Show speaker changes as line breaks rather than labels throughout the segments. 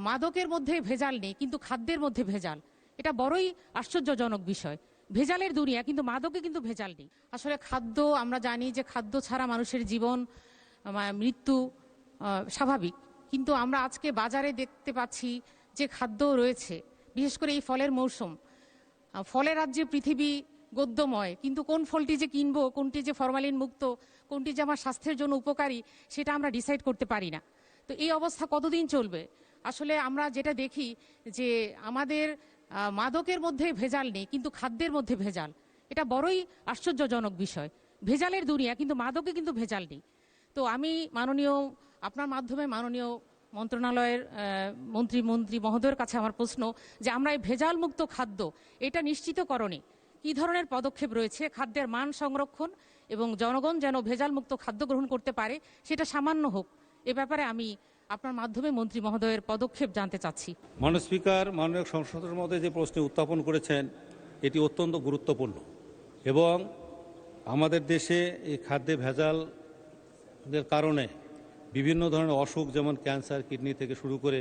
মাদকের মধ্যে ভেজাল নেই কিন্তু খাদ্যের মধ্যে ভেজাল, এটা বড়ই আশ্চর্যজনক বিষয়। ভেজালের দুনিয়া কিন্তু মাদকে কিন্তু ভেজাল নেই। আসলে খাদ্য, আমরা জানি যে খাদ্য ছাড়া মানুষের জীবন মৃত্যু স্বাভাবিক, কিন্তু আমরা আজকে বাজারে দেখতে পাচ্ছি যে খাদ্য রয়েছে, বিশেষ করে এই ফলের মৌসুম, ফলের রাজ্যে পৃথিবী গদ্যময়, কিন্তু কোন ফলটি যে কিনবো, কোনটি যে ফরমালিন মুক্ত, কোনটি যে আমার স্বাস্থ্যের জন্য উপকারী, সেটা আমরা ডিসাইড করতে পারি না। তো এই অবস্থা কতদিন চলবে? আসলে আমরা যেটা দেখি যে আমাদের মাদকের মধ্যে ভেজাল নেই কিন্তু খাদ্যের মধ্যে ভেজাল, এটা বড়ই আশ্চর্যজনক বিষয়। ভেজালের দুনিয়া কিন্তু মাদকে কিন্তু ভেজাল নেই। তো আমি আপনার মাধ্যমে মাননীয় মন্ত্রণালয়ের মন্ত্রী মহোদয়ের কাছে আমার প্রশ্ন যে আমরা এই ভেজাল মুক্ত খাদ্য এটা নিশ্চিতকরণে কী ধরনের পদক্ষেপ রয়েছে, খাদ্যের মান সংরক্ষণ এবং জনগণ যেন ভেজাল মুক্ত খাদ্য গ্রহণ করতে পারে সেটা সামান্য হোক, এ ব্যাপারে আমি আপনার মাধ্যমে মন্ত্রী মহোদয়ের পদক্ষেপ জানতে চাচ্ছি।
মাননীয় স্পিকার, মাননীয় সংসদের মধ্যে যে প্রশ্ন উত্থাপন করেছেন এটি অত্যন্ত গুরুত্বপূর্ণ এবং আমাদের দেশে এই খাদ্যে ভেজালের কারণে বিভিন্ন ধরনের অসুখ যেমন ক্যান্সার, কিডনি থেকে শুরু করে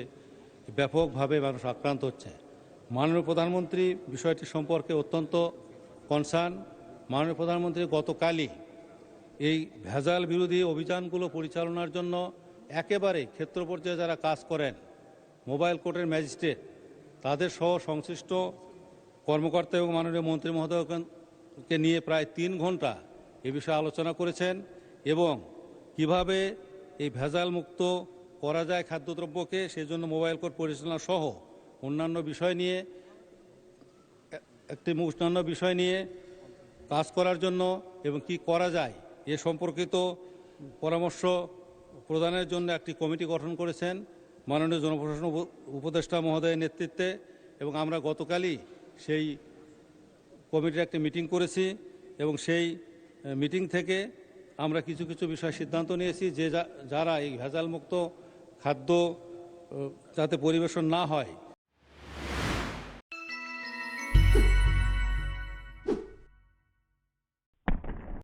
ব্যাপকভাবে মানুষ আক্রান্ত হচ্ছে। মাননীয় প্রধানমন্ত্রী বিষয়টি সম্পর্কে অত্যন্ত কনসার্ন। মাননীয় প্রধানমন্ত্রী গতকালই এই ভেজাল বিরোধী অভিযানগুলো পরিচালনার জন্য একেবারে ক্ষেত্র পর্যায়ে যারা কাজ করেন, মোবাইল কোর্টের ম্যাজিস্ট্রেট, তাদের সহ সংশ্লিষ্ট কর্মকর্তা এবং মাননীয় মন্ত্রী মহোদয়কে নিয়ে প্রায় 3 ঘন্টা এ বিষয়ে আলোচনা করেছেন এবং কিভাবে এই ভেজাল মুক্ত করা যায় খাদ্যদ্রব্যকে, সেজন্য মোবাইল কোর্ট পরিচালনা সহ অন্যান্য বিষয় নিয়ে কাজ করার জন্য এবং কি করা যায় এ সম্পর্কিত পরামর্শ প্রদানের জন্য একটি কমিটি গঠন করেছেন মাননীয় জনপ্রশাসন উপদেষ্টা মহোদয়ের নেতৃত্বে এবং আমরা গতকালই সেই কমিটির একটি মিটিং করেছি এবং সেই মিটিং থেকে আমরা কিছু কিছু বিষয় সিদ্ধান্ত নিয়েছি যে যারা এই ভেজাল মুক্ত খাদ্য যাতে পরিবেশন না হয়